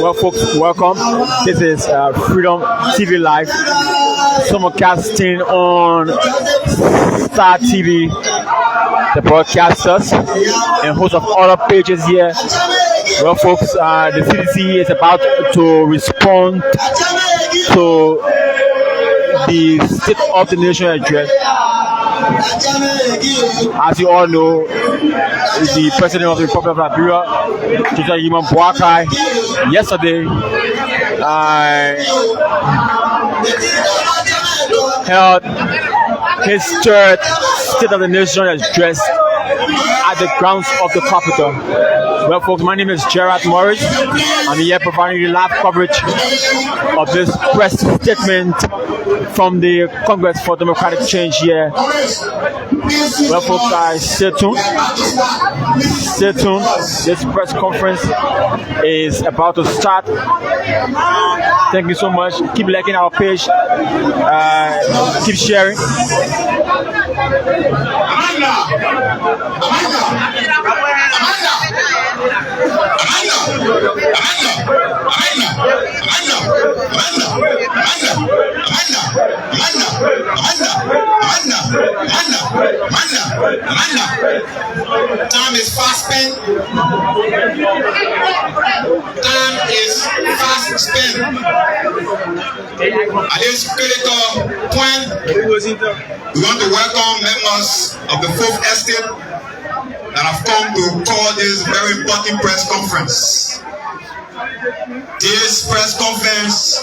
Well, folks, welcome. This is Freedom TV Live, simulcasting on Star TV, the broadcasters and hosts of other pages here. Well, folks, the CDC is about to respond to the State of the Nation address. As you all know, the President of the Republic of Liberia, Joseph Boakai, yesterday held his third State of the Nation address at the grounds of the Capitol. Well, folks, my name is Gerard Morris. I'm here providing you live coverage of this press statement from the Congress for Democratic Change here. Well, folks, stay tuned. Stay tuned. This press conference is about to start. Thank you so much. Keep liking our page. Keep sharing. Time is fast spent. Time is fast spent. At this critical point, we want to welcome members of the Fourth Estate that have come to call this very important press conference. This press conference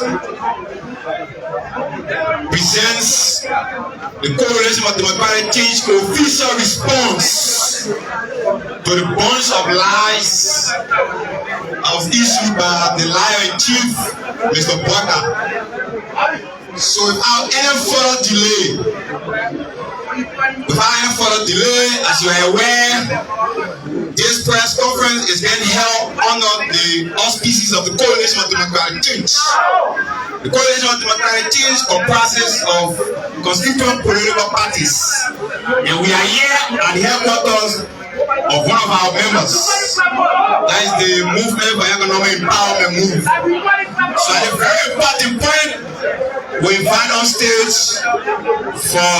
presents the Coalition for Democratic Change official response to the bunch of lies that was issued by the liar-in-chief, Mr. Boakai. So without any further delay, as you are aware, this press conference is being held under the auspices of the Coalition for Democratic Change. The Coalition for Democratic Change comprises of constituent political parties, and we are here at the headquarters of one of our members. That is the Movement for Economic Empowerment Move. So at a very important point, we invite on stage for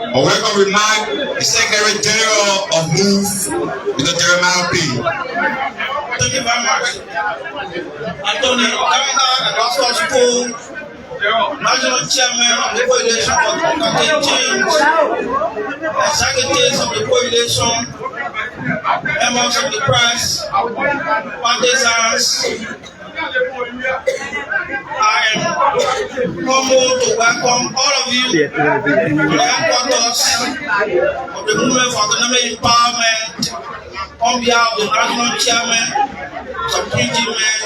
a welcome remark the Secretary General of MOVE, Mr. Jeremiah P. Thank you very much. Anthony, Governor and Gospel School, National Chairman of the Coalition for Democratic Change, Secretaries of the Coalition, members of the press, partisans, I am humbled to welcome all of you to the headquarters of the Movement for Economic Empowerment on behalf of the National Chairman, Supreme Man,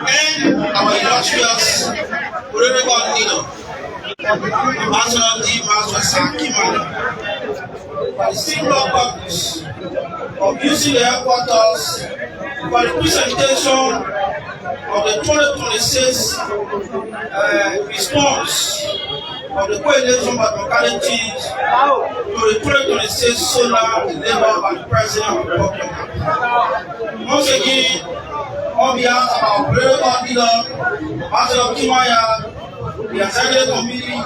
and our illustrious political leader, Ambassador D. Master Sakimana, for the single purpose of using the headquarters for the presentation of the 2026 response of the Coalition for Democratic Change to the 2026 solar delivered by the President of the Republic. Once again, on behalf of our political leader, Ambassador Kimaya, the Executive Committee,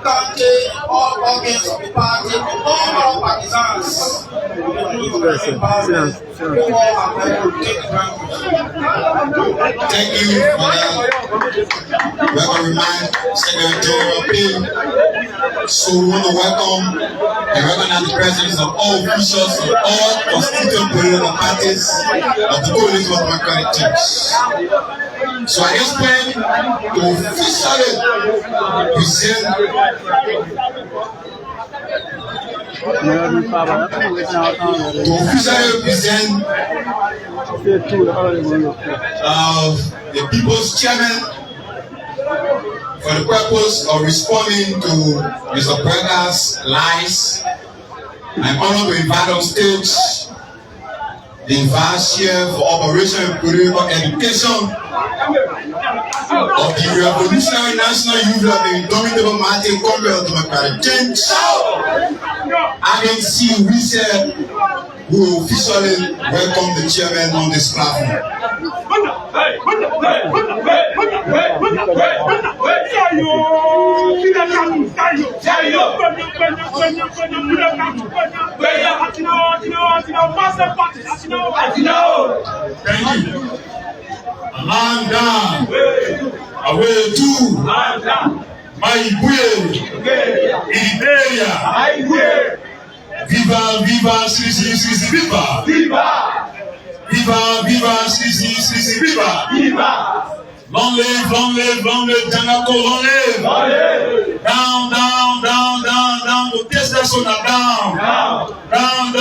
county, all organs of the party, and all our partisans, Thank you for that. Welcome, remind Secretary General P. So we want to welcome and recognize the presence of all officials of all constituent political parties of the Coalition for Democratic Change. So at this point, to officially present the People's Chairman for the purpose of responding to Mr. Boakai's lies. I'm honored to invite on stage the Vice Chair for Operation and Political Education of the Revolutionary National Youth of the Indomitable Mighty Congress of Democratic Change, Agency we say who officially welcome the chairman on this platform. Thank you. Man down. Away two. My Weah. Liberia. Viva, viva, CDC, viva. Viva, viva, CDC, viva. Long live, Janako, long live. Down, to test that soda down. Down,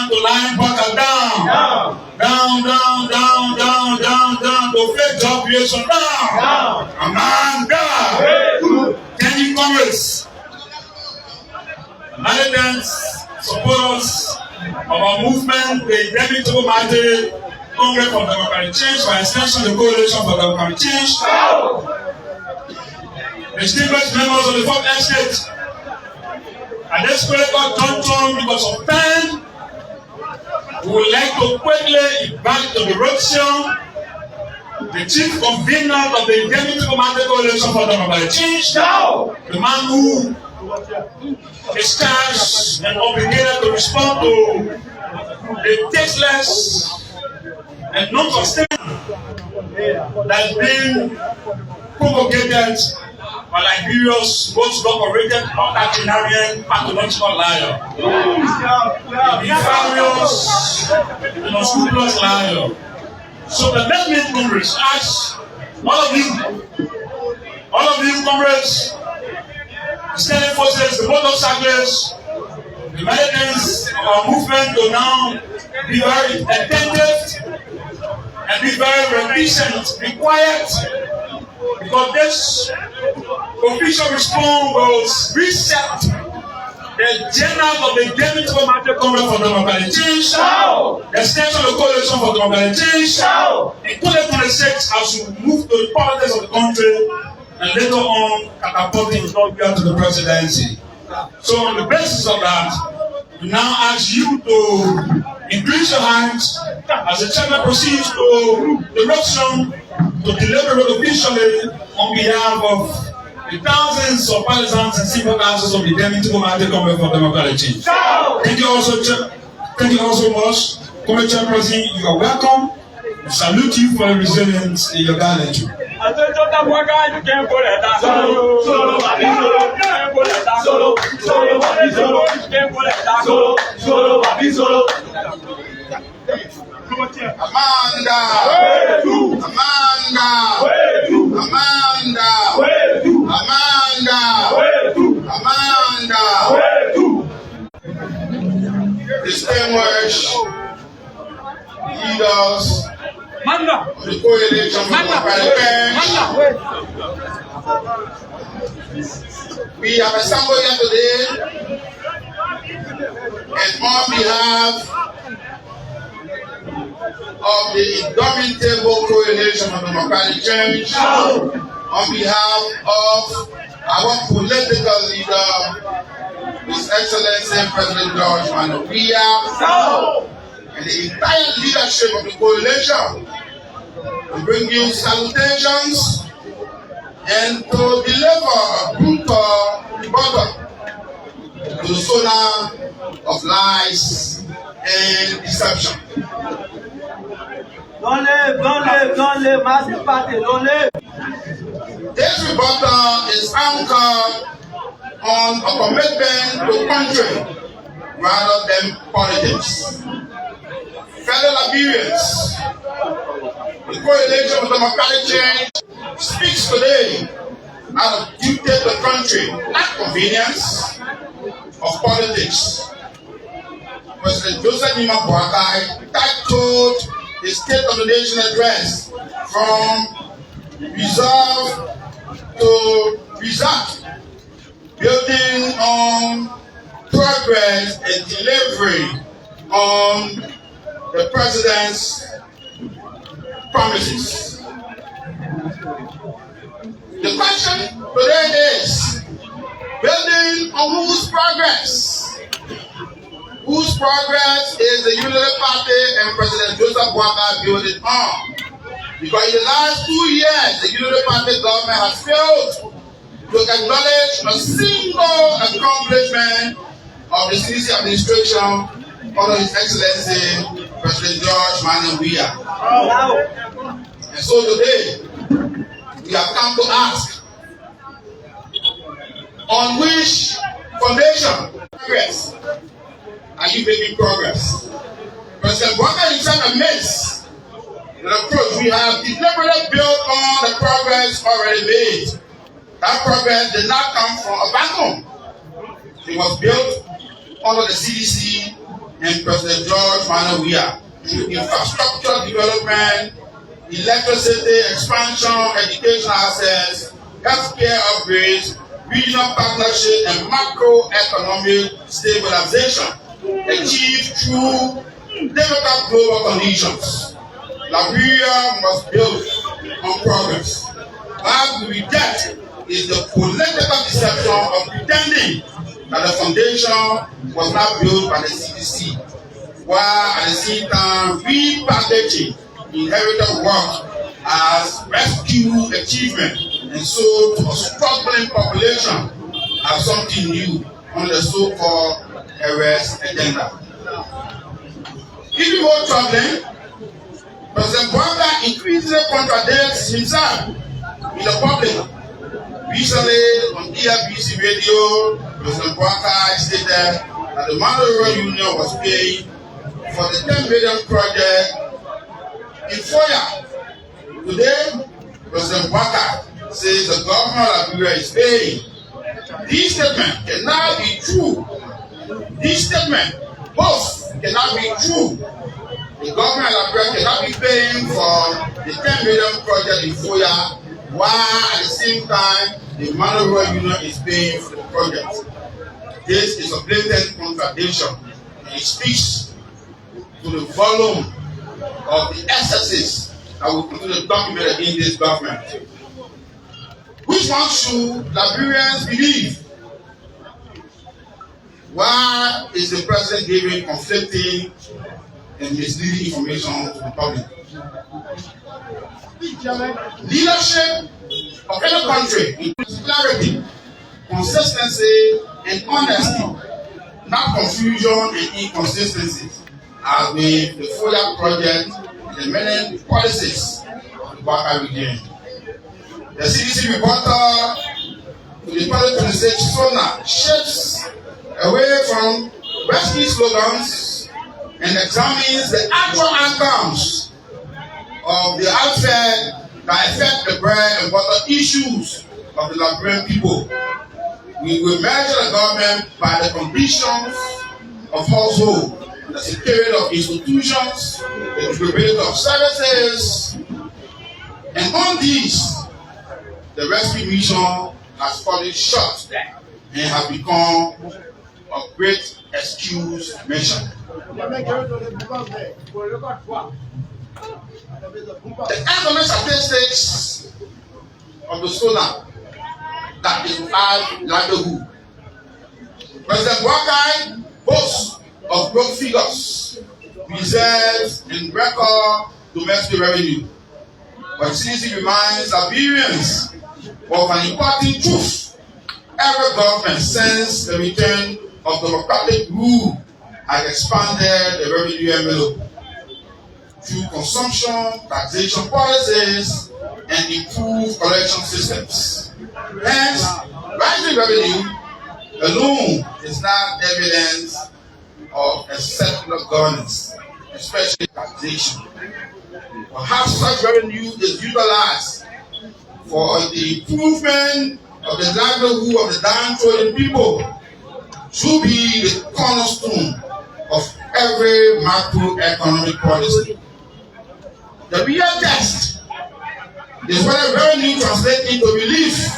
to Lion Parker down. Down, to fake job creation down. Amanda. Thank you, Congress. Managers, supporters of our movement, the Inevitable Mandate, Congress for Democratic Change, by extension, the Coalition for Democratic Change, distinguished members of the Fourth Estate, and this political junction because of time, we would like to quickly invite to the roadshow the chief convener of the Inevitable Mandate Coalition for Democratic Change, the man who is charged and obligated to respond to the tasteless and non-sustainable that has been propagated by Liberia's most decorated octogenarian pathological liar. The nefarious and unscrupulous liar. So the Lebanon Congress asks all of you, Congress, standing forces, the board of circles, the militants of our movement to now be very attentive and be very reticent, be quiet, because this official response will reset the general of the Inevitable Mandate Congress for Democratic Change, the extension of the Coalition for Democratic Change, in 2026 as we move to the politics of the country, and later on catapulting Liberia to the presidency. So on the basis of that, we now ask you to increase your hands as the chairman proceeds to the roadshow to deliberate officially on behalf of the thousands of partisans and sympathizers of the Inevitable Mandate Congress for Democratic Change. Thank you also much. Comrade Chairperson, you are welcome. We salute you for your resilience in your gallantry. Amanda. Distinguished leaders of the coalition for Democratic Change, we have assembled here today and on behalf of the indomitable coalition for Democratic Change, on behalf of our political leader, His Excellency President Joseph Boakai, and the entire leadership of the coalition, to bring you salutations and to deliver a brutal rebuttal to the sonar of lies and deception. Don't live, massive party, don't live. This rebuttal is anchored on a commitment to country rather than politics. Fellow Liberians, the Coalition for Democratic Change speaks today out of duty to the country, not convenience of politics. President Joseph Boakai titled his State of the Nation address from resolve to result, building on progress and delivery on the President's promises. The question today is, building on whose progress? whose progress is the Unity Party and President Joseph Boakai built it on. Because in the last 2 years, the Unity Party government has failed to acknowledge a single accomplishment of the CDC administration under His Excellency President Weah. And so today, we have come to ask, on which foundation progress are you making progress? President Boakai himself admits the approach we have deliberately built on the progress already made. That progress did not come from a vacuum. It was built under the CDC and President Weah through infrastructure development, electricity expansion, education access, healthcare upgrades, regional partnership, and macroeconomic stabilization achieved through difficult global conditions. Liberia was built on progress. What we reject is the political deception of pretending that the foundation was not built by the CDC, while at the same time repackaging inherited work as rescue achievement and so to a struggling population as something new on the so-called arrest agenda. Even more troubling, President Boakai increasingly contradicts himself in the public. Recently, on ERBC radio, President Boakai stated that the Mandatory Union was paying for the 10 million project in Weah. Today, President Boakai says the government of Liberia is paying. These statements cannot be true. These statements both cannot be true. The government of Liberia cannot be paying for the 10 million project in Weah, while at the same time the Mandatory Union is paying for the project. This is a blatant contradiction, and it speaks to the volume of the excesses that will continue to document in this government. Which one should Liberians believe? Why is the president giving conflicting and misleading information to the public? Leadership of any country includes clarity, consistency, and honesty, not confusion and inconsistencies, as with the Weah project and the many policies of the Boakai regime. The CDC reporter to the 2026 SONA shifts away from rescue slogans and examines the actual outcomes of the outfare that affect the bread and butter issues of the Liberian people. We will measure the government by the conditions of household, the security of institutions, the durability of services, and on these, the rescue mission has fallen short and has become a great excuse mission. The economic statistics of the SONA that describe livelihood. President Boakai boasts of growth figures, reserves, and record domestic revenue. But CDC reminds Liberians of an important truth. Every government since the return of democratic rule has expanded the revenue envelope through consumption, taxation policies, and improved collection systems. Hence, rising revenue alone is not evidence of exceptional governance, especially taxation. Perhaps such revenue is utilized for the improvement of the livelihood of the downtrodden people should be the cornerstone of every macroeconomic policy. The real test is whether revenue translates into relief.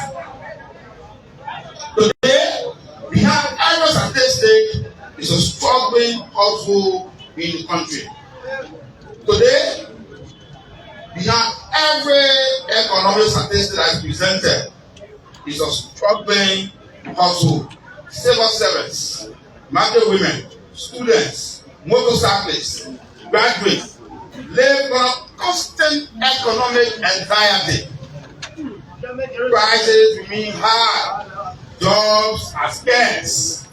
Today, behind every statistic is a struggling household in the country. Today, behind every economic statistic that is presented is a struggling household, civil servants, market women, students, motorcyclists, graduates live on a constant economic anxiety. Prices remain high, jobs are scarce,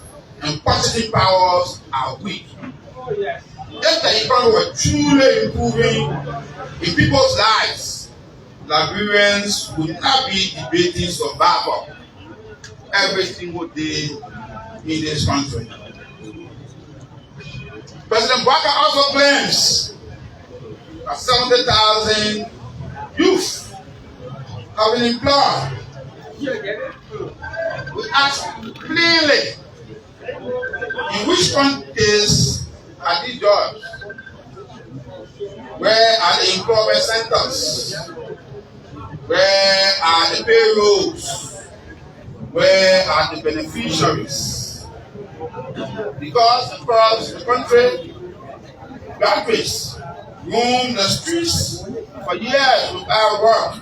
and purchasing powers are weak. If the economy were truly improving in people's lives, Liberians would not be debating survival every single day in this country. President Boakai also claims that 70,000 youth have been employed. We ask clearly, in which countries are these jobs? Where are the employment centers? Where are the payrolls? Where are the beneficiaries? Because across the country, graduates roam the streets for years without work.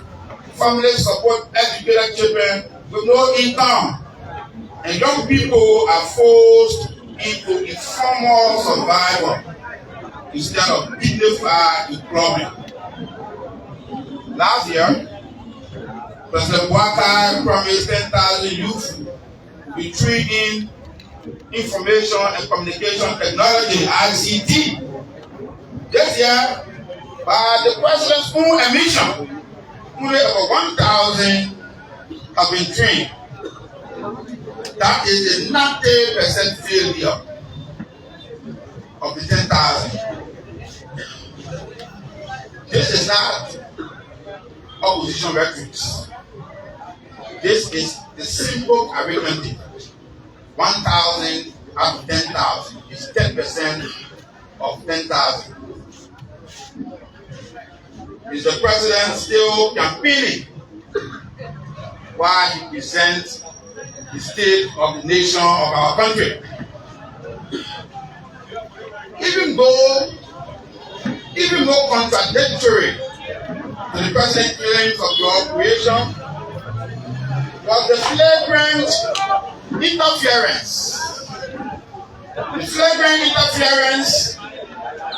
Families support educated children with no income. And young people are forced into informal survival instead of dignified employment. Last year, President Boakai promised 10,000 youth to be trained in information and communication technology, ICT. This year, by the President's own admission, only over 1,000 have been trained. That is a 90% failure of the 10,000. This is not opposition rhetoric. This is the simple arithmetic. 1,000 out of 10,000 is 10% of 10,000. Is the president still campaigning while he presents the state of the nation of our country? Even though contradictory to the president's claims of cooperation, was the flagrant interference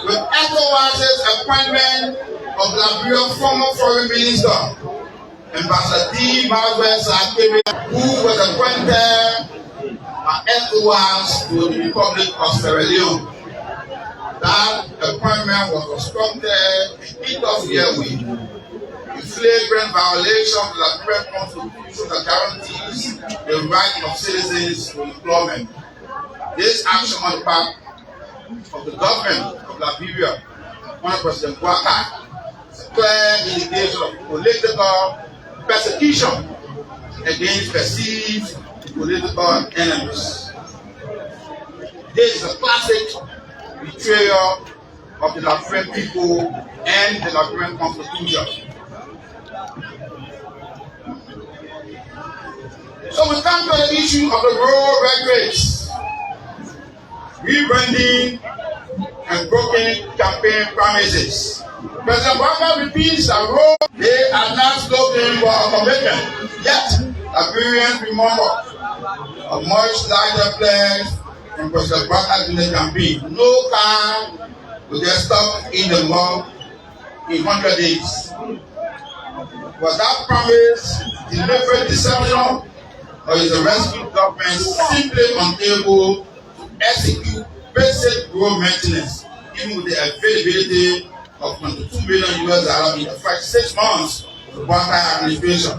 with ECOWAS's appointment of Liberia's former foreign minister, Ambassador D. who was appointed by ECOWAS to the Republic of Sierra Leone. That appointment was obstructed and interfered with. A flagrant violation of the Liberian Constitution that guarantees the right of citizens to employment. This action on the part of the government of Liberia under President Boakai is a clear indication of political persecution against perceived political enemies. This is a classic betrayal of the Liberian people and the Liberian Constitution. So we come to the issue of the rural red race, rebranding and broken campaign promises. President Boakai repeats that they are not spoken for a commitment, yet Liberians remember a much larger pledge from President Boakai in the campaign. No car will get stuck in the mud in 100 days. Was that promise delivered deception? Or is the rescue government simply unable to execute basic road maintenance, even with the availability of $22 million in the first 6 months of the Boakai administration?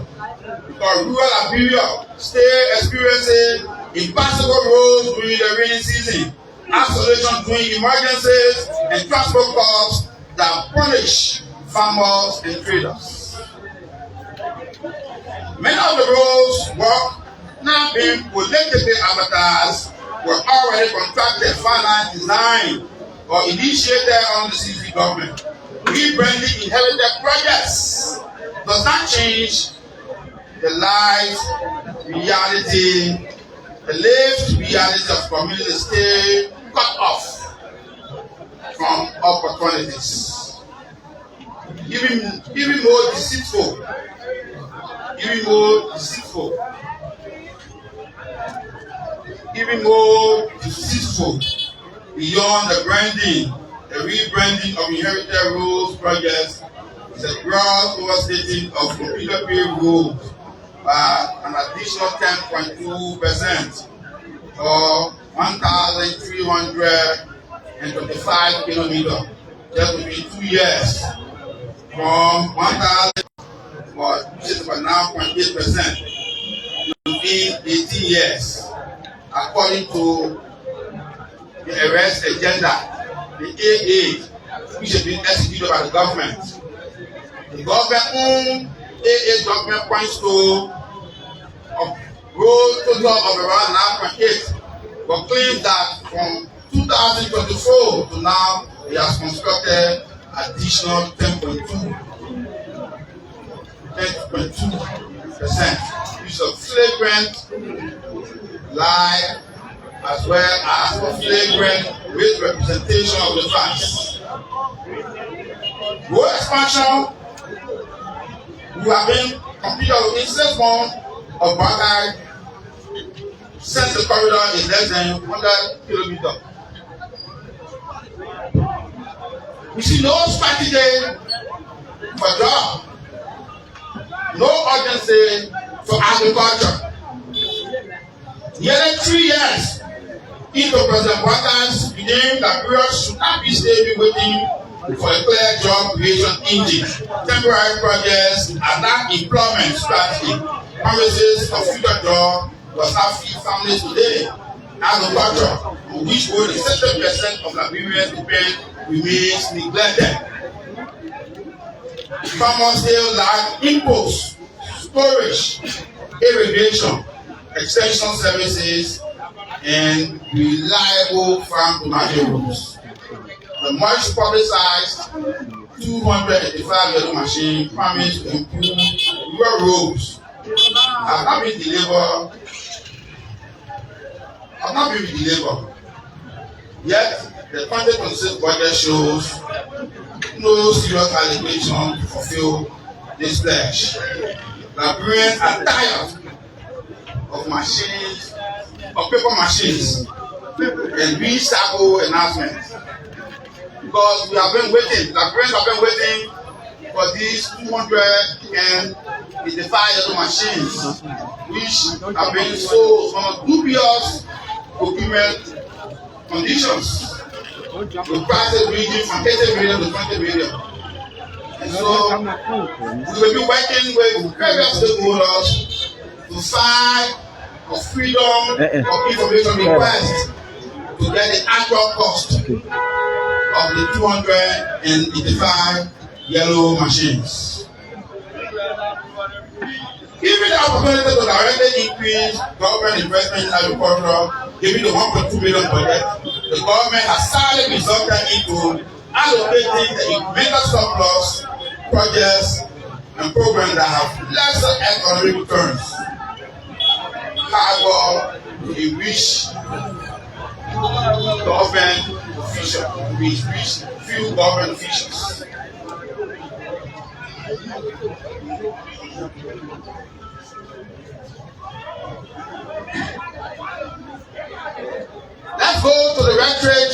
Because rural Liberia still experiencing impassable roads during the rainy season, isolation during emergencies, and transport costs that punish farmers and traders. Many of the roads work now being politically advertised were already contracted, finance designed, or initiated on the CDC government. Rebranding inherited projects does not change the lived reality of communities stay cut off from opportunities. Even more deceitful. Even more beyond the branding, the rebranding of inherited rules projects is a gross overstating of computer peer rules by an additional 10.2% or 1,325 kilometers just between 2 years from 1,000 or just about 9.8% within 18 years, according to the arrest agenda, the AA, which has been executed by the government. The government AA document points to a growth total of around 9.8, but claims that from 2024 to now, it has constructed additional 10.2%, which is a flagrant lie as well as a flagrant misrepresentation of the facts. Road expansion, we have been completed within 6 months of Boakai since the corridor is less than 100 kilometers. We see no strategy for job, no urgency for agriculture. Nearly 3 years into President Boakai's regime, Liberia should not be staying waiting for a clear job creation engine, temporary projects, and that employment strategy. Promises of future jobs does not feed families today. Agriculture, on which more than 60% of Liberians depend, remains neglected. Farmers still lack inputs, storage, irrigation, extension services, and reliable farm to market routes. The much publicized 285 yellow machine promised to improve rural roads have not been delivered. Yet the 2026 budget shows no serious allegation to fulfill this pledge. Liberians are tired of machines, of paper machines, and recycle announcements. Because we have been waiting, Liberians have been waiting for these 285 little machines, which have been sold under dubious procurement conditions, with prices ranging from 80 million to 20 million. And so, we will be working with various stakeholders to fight for freedom of information request to get the actual cost of the 285 yellow machines. Given the opportunity to directly increase government investment in agriculture, given the 1.2 billion budget, the government has sadly resulted into allocating the incremental surplus projects and programs that have lesser economic returns. However, to enrich government officials, to enrich few government officials. Let's go to the rhetoric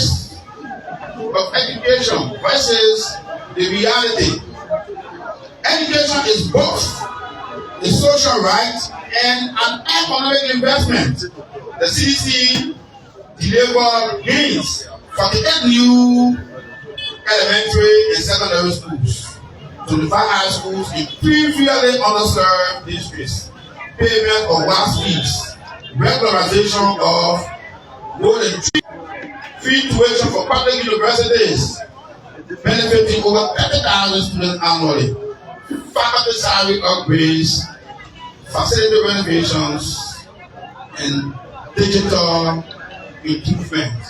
of education versus the reality. Education is both a social right and an economic investment. The CDC delivered gains for the new elementary and secondary schools, 25 high schools in previously underserved districts, payment of vast fees, regularization of more than free tuition for public universities, benefiting over 30,000 students annually, faculty salary upgrades, facility renovations, and digital improvement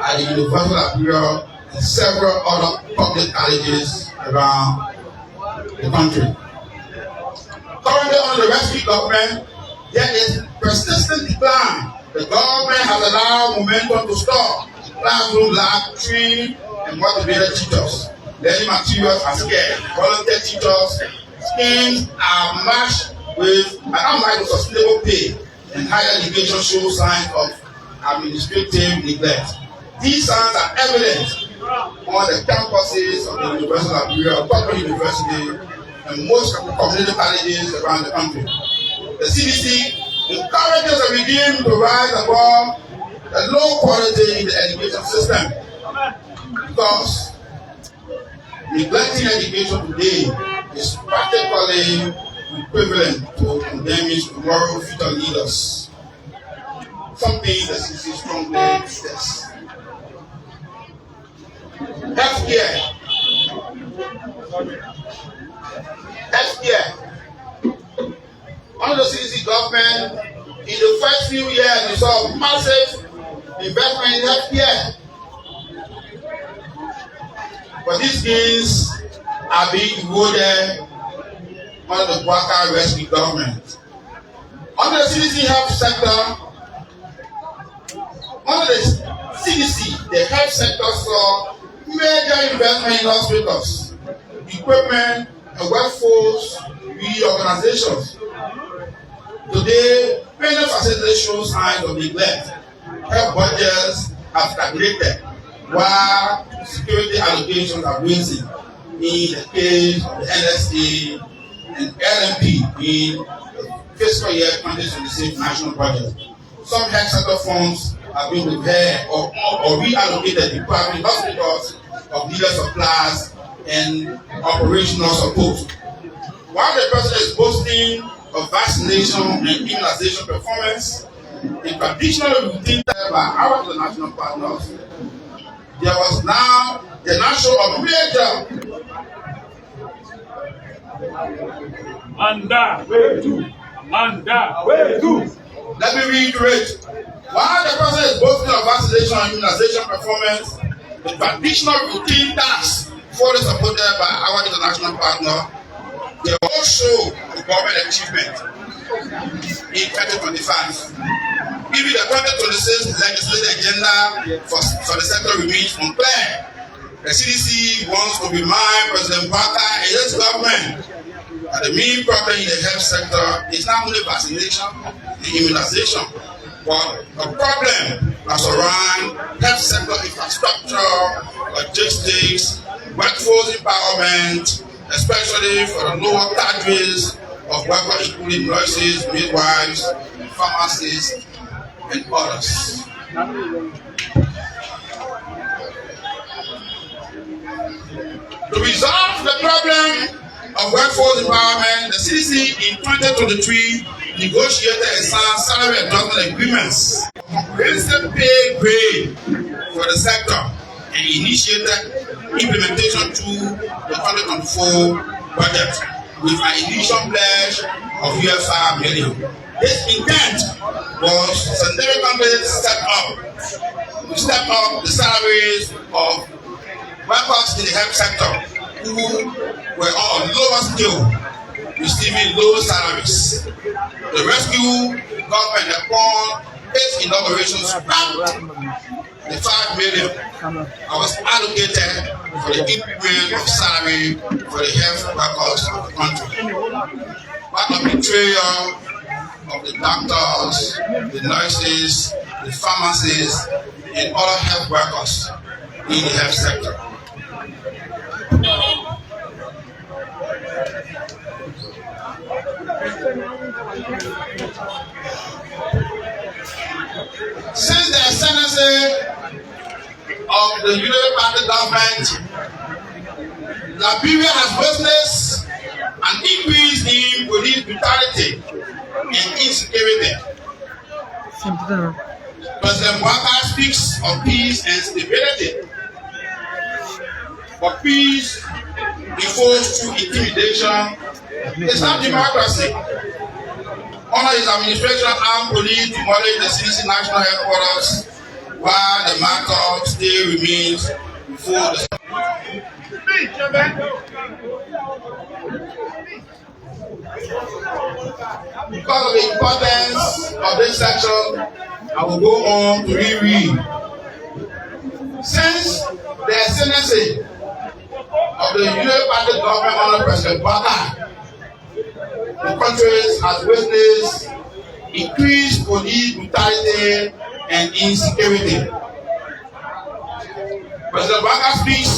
at the University of Liberia and several other public colleges around the country. Currently under the rescue government, there is persistent decline. The government has allowed momentum to stop. Classroom lab trained and motivated teachers. Learning materials are scarce. Volunteer teachers schemes are matched with an unlikely sustainable pay, and higher education shows signs of administrative neglect. These signs are evident on the campuses of the University of Liberia, Corporate University, and most community colleges around the country. The CDC encourages the regime to rise above the low quality in the education system, because neglecting education today is practically equivalent to condemning tomorrow future leaders. Something the CDC strongly says. Healthcare. Under the CDC government, in the first few years, we saw massive investment in healthcare. But these gains are being eroded under the Boakai rescue government. Under the CDC health sector, the health sector saw major investment in hospitals, equipment, and workforce reorganizations. Today, many facilities show signs of neglect. Health budgets have stagnated, while security allocations are rising in the case of the NSA and LMP in the fiscal year 2026 national budget. Some health sector funds have been repaired or reallocated to private hospitals of needed supplies and operational support. While the president is boasting of vaccination and immunization performance, the traditional routine by our international partners, there was now the national of major Let me reiterate. While the president is boasting of vaccination and immunization performance, the traditional routine tasks fully supported by our international partner, they also the government achievement in 2025. Even the 2026 legislative agenda for the sector remains unclear. The CDC wants to remind President Boakai and his government that the main problem in the health sector is not only vaccination and immunization, but the problem that surrounds health sector infrastructure, logistics, workforce empowerment, especially for the lower cadres of workers, including nurses, midwives, pharmacists, and others. To resolve the problem of workforce empowerment, the CDC in 2023 negotiated and signed salary adjustment agreements, comprehensive pay grade for the sector, and initiated implementation to the 2024 budget with an initial pledge of $5 million. This intent was scientific companies step up the salaries of workers in the health sector who were on lower scale, receiving low salaries. The rescue government upon its inauguration spent the $5 million that was allocated for the increment of salary for the health workers of the country. Part of the betrayal of the doctors, the nurses, the pharmacists, and other health workers in the health sector. Since the ascendancy of the United Party government, Liberia has witnessed an increase in police brutality and insecurity. President Boakai speaks of peace and stability, but peace enforced through intimidation is not democracy. Under his administration, armed police demolished the CDC national headquarters, while the matter still remains before the. Because of the importance of this section, I will go on to reread. Since the ascendancy of the United Party government under President Boakai, the country has witnessed increased police brutality and insecurity. President Boakai speaks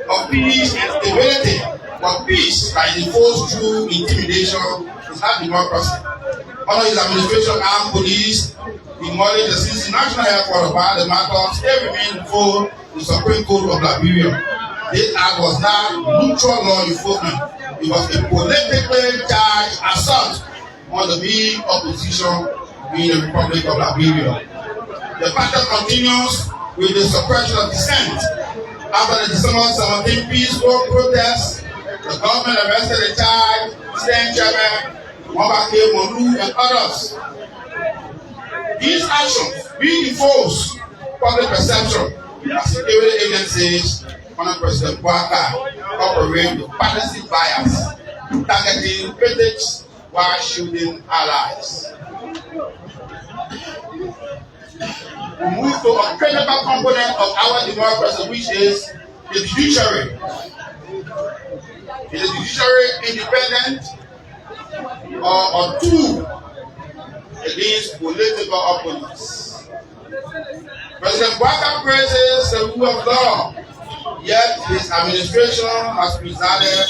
of peace and stability, but peace that is enforced through intimidation is not democracy. Under his administration, armed police demolished the CDC national headquarters while the matter still remained before the Supreme Court of Liberia. This act was not neutral law enforcement. It was a politically charged assault on the main opposition in the Republic of Liberia. The pattern continues with the suppression of dissent. After the December 17 peaceful protests, the government arrested the child, state chairman, Mwabake Molu, and others. These actions reinforce public perception that security agencies under President Boakai operate with partisan bias, targeting critics while shielding allies. We move to a critical component of our democracy, which is the judiciary. Is the judiciary independent or a tool against political opponents? President Boakai praises the rule of law, yet his administration has presided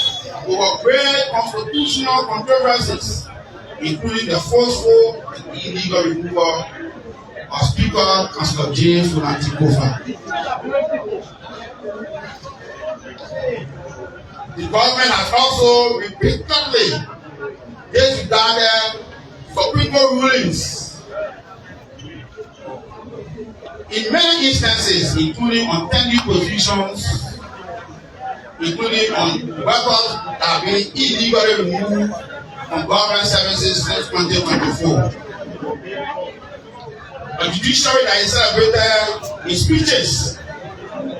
over great constitutional controversies, including the forceful and illegal removal of Speaker Councillor James Kofa. The government has also repeatedly disregarded Supreme Court rulings in many instances, including on tenure positions, including on weapons that have been illegally removed from government services since 2024. A judiciary that is celebrated in speeches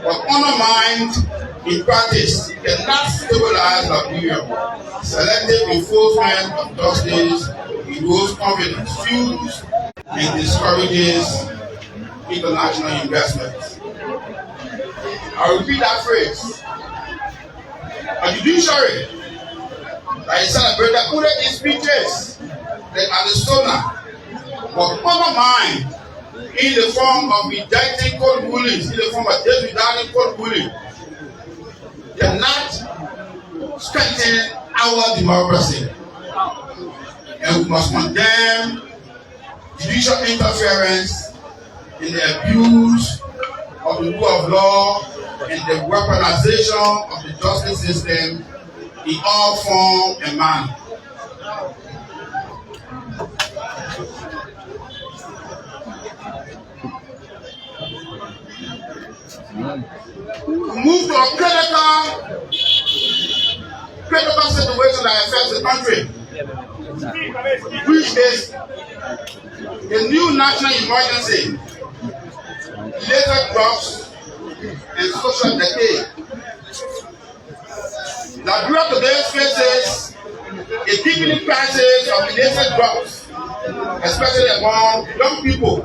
but undermined in practice cannot stabilize Liberia. Selective enforcement of justice erodes confidence, fuels and discourages international investment. I repeat that phrase. A judiciary that is celebrated only in speeches that are the stoner but undermined in the form of rejecting court rulings, in the form of disregarding court rulings, cannot strengthen our democracy. And we must condemn judicial interference in the abuse of the rule of law and the weaponization of the justice system in all form and manner. We move to a critical situation that affects the country, which is a new national emergency, later drugs and social decay. Liberia today faces a deepening crisis of illicit drugs, especially among young people.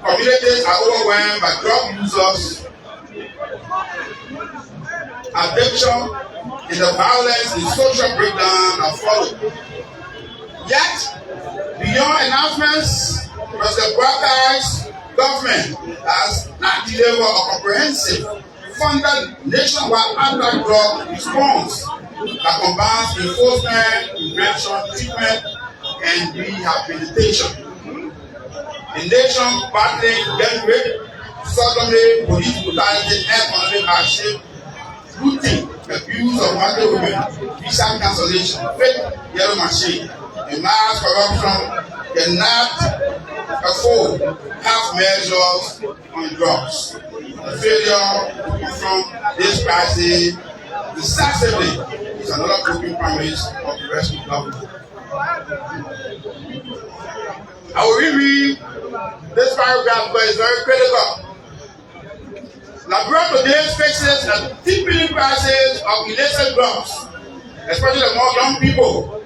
Communities are overwhelmed by drug users, addiction, and the violence and social breakdown that follow. Yet, beyond announcements, President Boakai's government has not delivered a comprehensive, funded nationwide anti-drug response that combines enforcement, prevention, treatment, and rehabilitation. A nation battling gang rape, sodomy, police brutality, economic hardship, looting, abuse of market women, visa cancellation, fake yellow machine, and mass corruption cannot afford half measures on drugs. The failure to confront this crisis decisively is another coping premise of the rest of the government. I will reread this paragraph because it's very critical. Liberia today faces a deepening crisis of illicit drugs, especially among young people.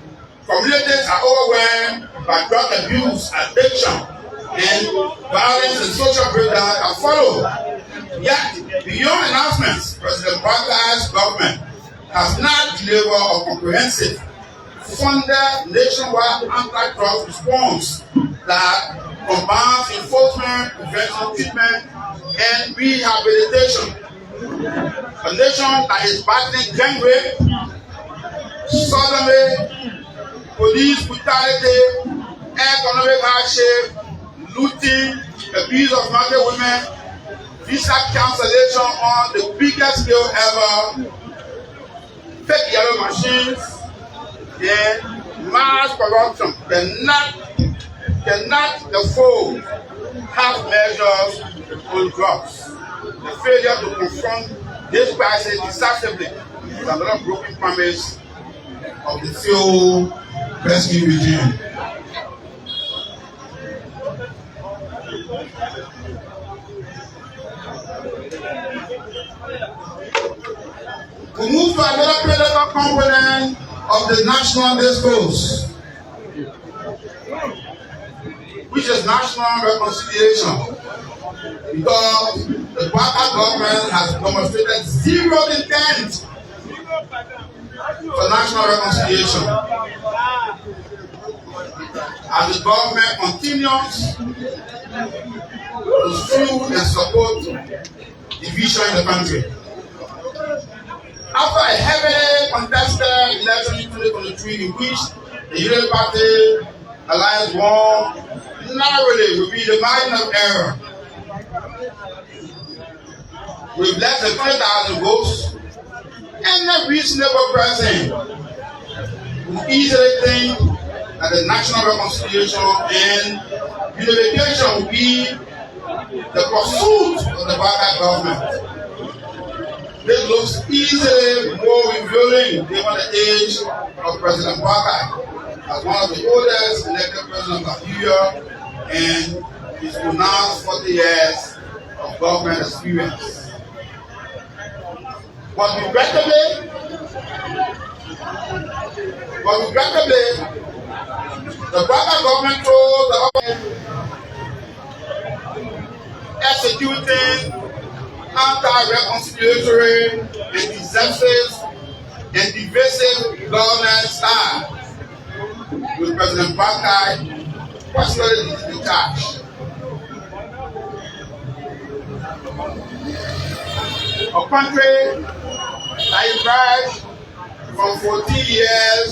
Communities are overwhelmed by drug abuse, addiction, and violence and social breakdown that follow. Yet, beyond announcements, President Boakai's government has not delivered a comprehensive, funded nationwide anti-drug response that combines enforcement, prevention, treatment, and rehabilitation. A nation that is battling gang rape, sodomy, police brutality, economic hardship, looting, abuse of market women, visa cancellation on the biggest scale ever, fake yellow machines, and mass corruption. Cannot the foe have measures on drugs. The failure to confront this crisis decisively is another broken promise of the failed rescue regime. We move to another critical component of the national discourse, which is national reconciliation. Because the Boakai government has demonstrated zero intent for national reconciliation. As the government continues to fuel and support division in the country. After a heavily contested election in 2023 in which the Unity Party alliance won narrowly will be the margin of error, with less than 20,000 votes, any reasonable person would easily think that the national reconciliation and unification will be the pursuit of the Boakai government. This looks easily more revealing given the age of President Boakai as one of the oldest elected presidents of Liberia and his pronounced 40 years of government experience. But regrettably, the Boakai government told the executing anti-reconciliatory and divisive governance style, with President Boakai personally leading the charge. A country that emerged from 14 years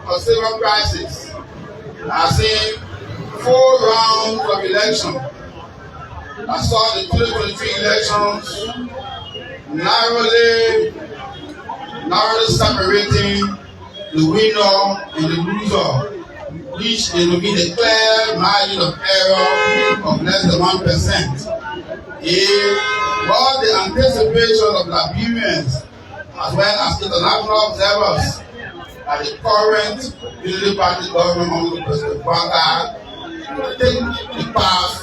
of civil crisis has seen 4 rounds of election. I saw the 2023 elections narrowly separating the winner and the loser, which will be the clear margin of error of less than 1%. If all the anticipation of Liberians, as well as international observers, at the current Unity Party government under President Boakai will take the path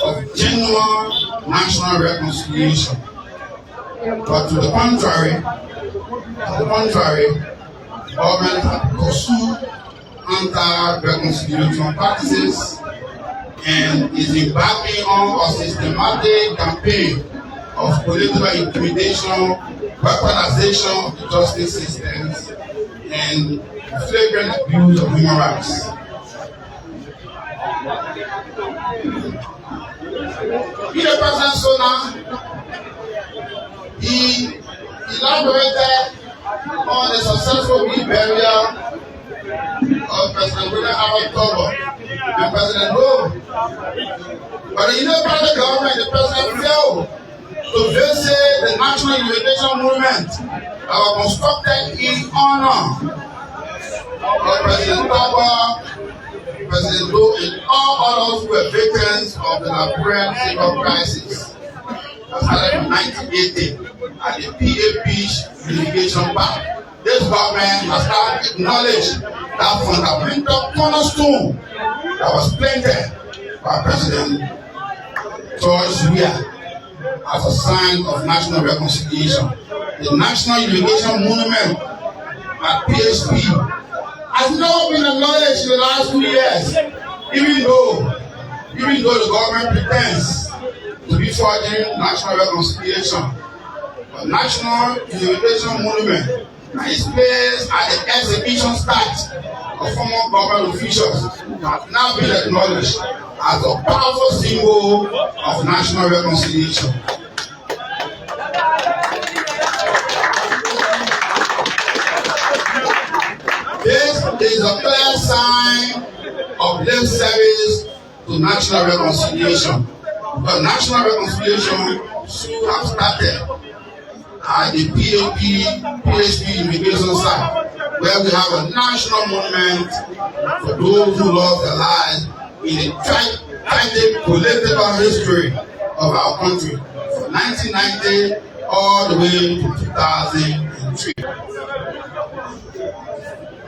of genuine national reconciliation. But to the contrary, government has pursued anti-reconciliation practices and is embarking on a systematic campaign of political intimidation, weaponization of the justice systems, and flagrant abuse of human rights. In the President Sona, he elaborated on the successful burial of President Weah and President Boakai. But the Unity Party government, the President failed to visit the national unification movement that was constructed in honor of President Boakai, President Boakai, and all others who were victims of the Liberian civil crisis that started in 1980 at the PAP unification park. This government has now acknowledged that fundamental cornerstone that was planted by President Weah as a sign of national reconciliation. The National Unification Monument at PHP has never been acknowledged in the last 2 years, even though the government pretends to be forging national reconciliation. The National Unification Monument is placed at the exhibition site of former government officials have now been acknowledged as a powerful symbol of national reconciliation. of lip service to national reconciliation. But national reconciliation should have started at the PHP immigration site, where we have a national monument for those who lost their lives in the tragic political history of our country from 1990 all the way to 2003.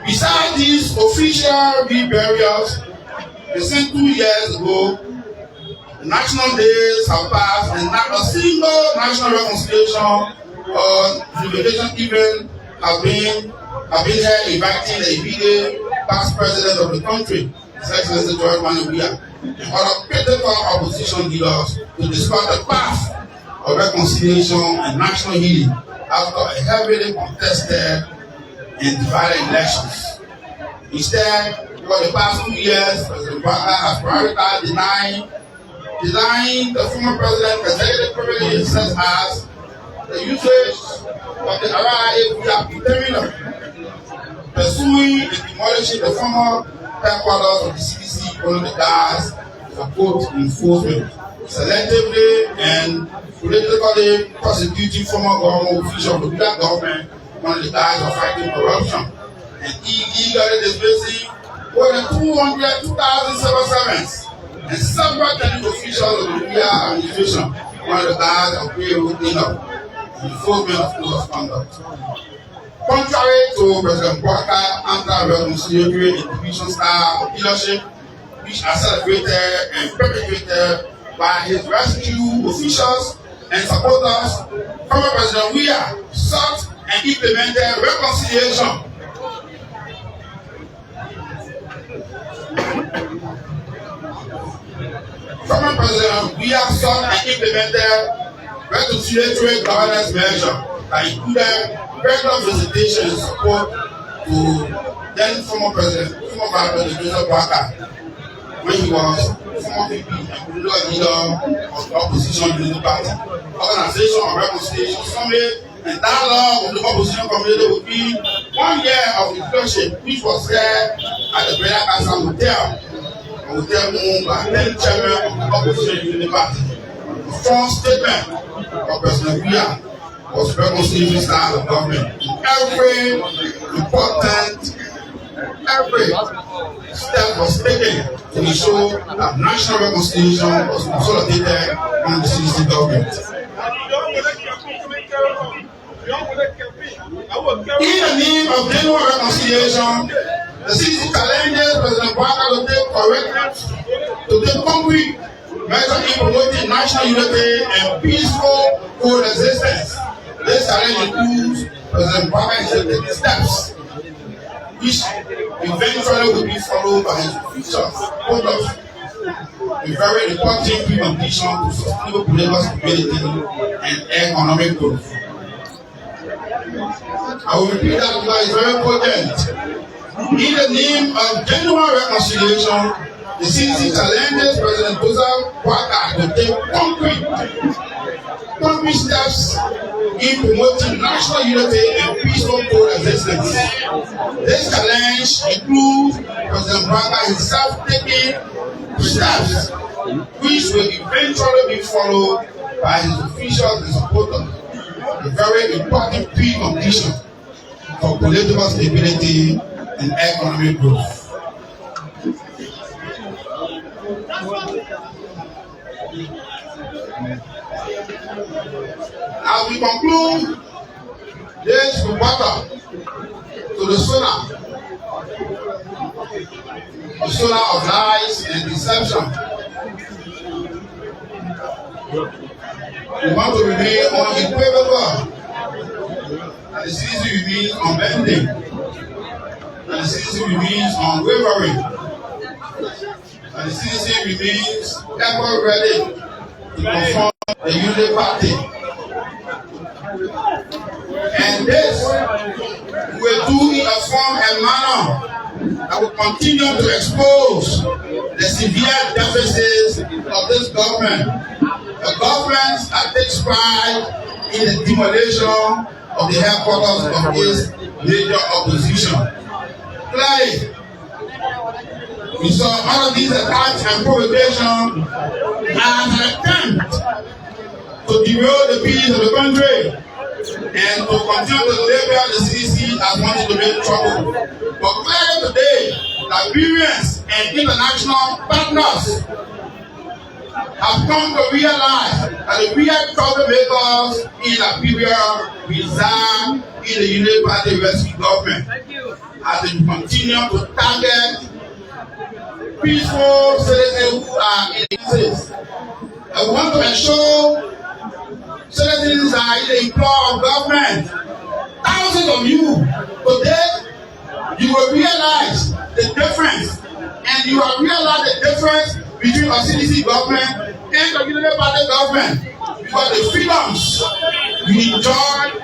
Besides these official reburials, since 2 years ago, the national days have passed and not a single national reconciliation or jubilation event have been here inviting the immediate past president of the country, His Excellency Weah, and other critical opposition leaders to discuss the path of reconciliation and national healing after a heavily contested and divided elections. Instead, for the past 2 years, President Boakai has prioritized denying the former president executive privileges such as the usage of the RIA terminal, pursuing and demolishing the former headquarters of the CDC under the guise of quote enforcement, selectively and politically prosecuting former government officials of the Weah government under the guise of fighting corruption, and illegally displacing more than 2,000 civil servants and several technical officials of the Weah administration under the guise of payroll cleanup and enforcement of code of conduct. Contrary to President Boakai anti-reconciliatory inhibition style of leadership, which are celebrated and perpetuated by his rescue officials and supporters, former President Weah sought and implemented reconciliation. Former President Weah sought and implemented reconciliatory governance measures that included regular visitation and support to then former Vice President Joseph Boakai when he was former VP and political leader of the Opposition CDC party. Organization of Reconciliation Summit and dialogue with the opposition community would be 1 year of leadership, which was held at the Weah Hotel, a hotel owned by then chairman of the Opposition CDC party. The strong statement of President Weah was reconciliation style of government. Every step was taken to ensure that national reconciliation was consolidated under the CDC government. In the name of genuine reconciliation, the CDC challenges President Boakai to take concrete measures in promoting national unity and peaceful coexistence. This challenge includes President Boakai taking steps which eventually will be followed by his future supporters. A very important precondition to sustainable political stability and economic growth. I will repeat that because it's very important. In the name of genuine reconciliation, the CDC challenges President Joseph Boakai to take concrete steps in promoting national unity and peaceful coexistence. This challenge includes President Boakai himself taking steps which will eventually be followed by his officials and supporters. A very important precondition for political stability and economic growth. As we conclude this rebuttal to the solar of lies and deception, we want to remain unequivocal that the CDC remains unbending, that the CDC remains unwavering, that the CDC remains ever ready to confront the unity party. And this we will do in a form and manner that will continue to expose the severe deficits of this government. The government that takes pride in the demolition of the headquarters of this major opposition. Clearly, We saw all of these attacks and provocation as an attempt to derail the peace of the country and to continue to label the CDC as wanting to make trouble. But clearly today, Liberians and international partners have come to realize that the real troublemakers in Liberia reside in the Unity Party rescue government. As they continue to target peaceful citizens who are in the crisis. I want to ensure citizens are in the employ of government. Thousands of you today, you will realize the difference, and you will realize the difference between a CDC government and the Unity Party government, because the freedoms you enjoy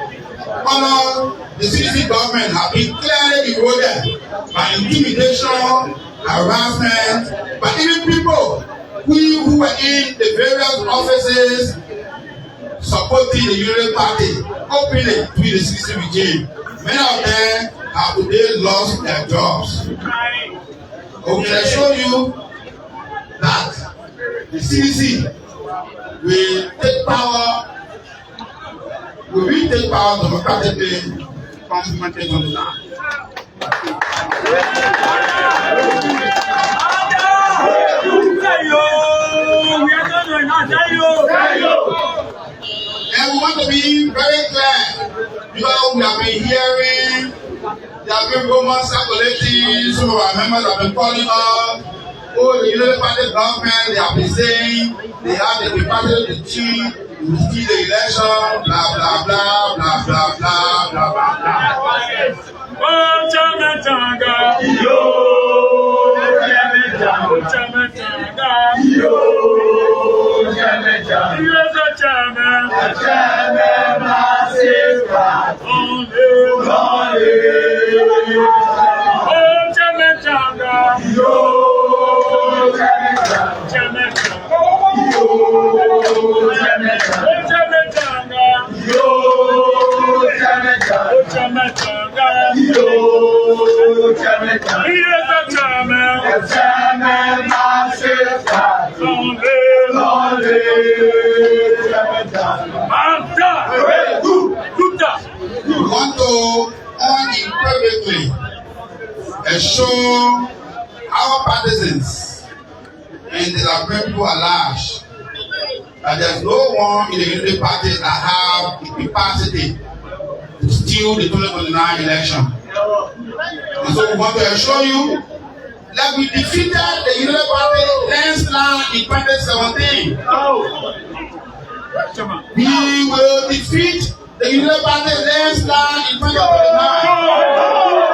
under the CDC government have been clearly eroded by intimidation, harassment, but even people who were in the various offices supporting the Unity Party openly to the CDC regime. Many of them have today lost their jobs. We can assure you that the CDC will take power, will retake power democratically from 2029. And we want to be very clear, because we have been hearing, there have been rumors circulating, some of our members have been calling us, oh, the Unity Party government, they have been saying they have the capacity to cheat, to steal the election, blah, blah, blah, blah, blah, blah, blah, blah, blah. Oh, Chamatanga, yo, Chamatanga, yo, Chamatanga, you're the chairman, massive, only, oh, Chamatanga, yo, Chamatanga, yo, Chamatanga, yo, Chamatanga, yo, Chamatanga, you're the chairman, massive, lonely, We want to unequivocally assure our partisans and the Liberian people at large that there's no one in the Unity Party that have the capacity to steal the 2029 election. And so we want to assure you that we defeated the Unity Party landslide in 2017. We will defeat the Unity Party landslide in 2029.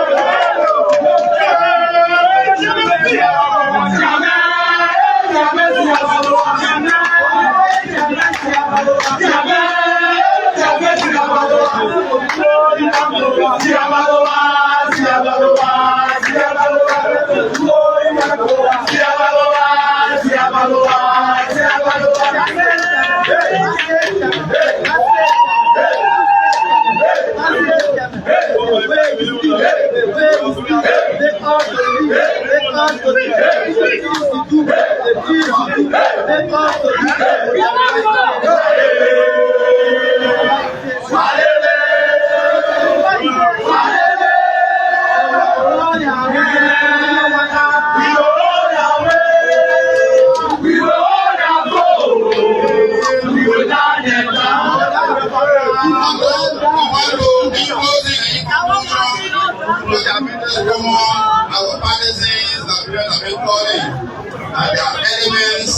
Our partisans have been calling, and there are elements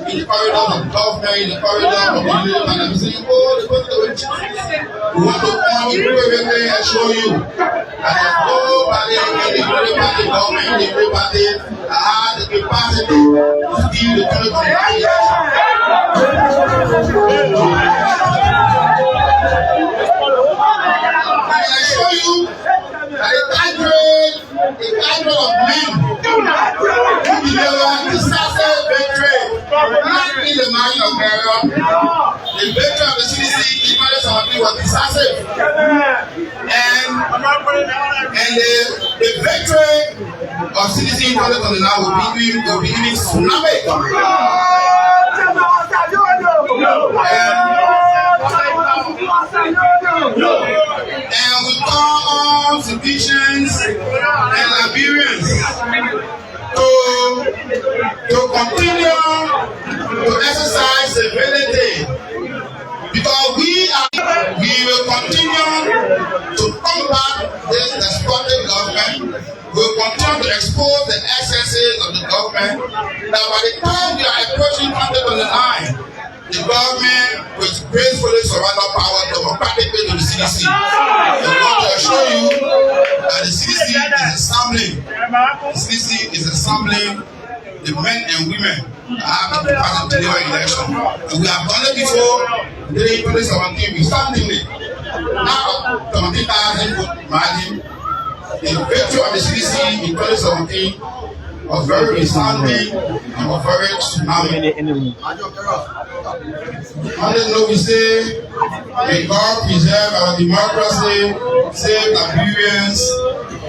in the corridor of government, in the corridor of the Unity Party. I'm saying, oh, the president we want to unequivocally assure you that there's nobody in the Unity Party government, in the Unity Party, that has the capacity to steal the 2029 election. I assure you that the cadre of men who deliver decisive victory, not in the mind of America. The victory of the CDC in 2017 was decisive, and the victory of CDC in 2029 will be giving tsunami. And we call all citizens and Liberians to continue to exercise civility, because we will continue to combat this despotic government. We will continue to expose the excesses of the government. That by the time we are approaching 2029, the government will gracefully surrender power democratically to the CDC. I want to assure you that the CDC is assembling the men and women that have to pass the election. And we have done it before. In 2017, we started it. Now, 17,000 vote margin. The victory of the CDC in 2017 was very resounding and was very tsunami. On this note, we say, may God preserve our democracy, save Liberians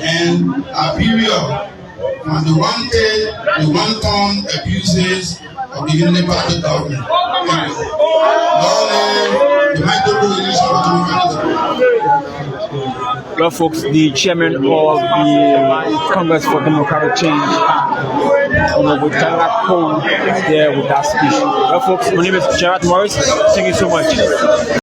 and Liberia from the wanted, the wanton abuses of the Unity Party government. Thank you. The Well, folks, the chairman of the Congress for Democratic Change, Honorable Tala Cole, is there with that speech. Well, folks, my name is Gerard Morris. Thank you so much.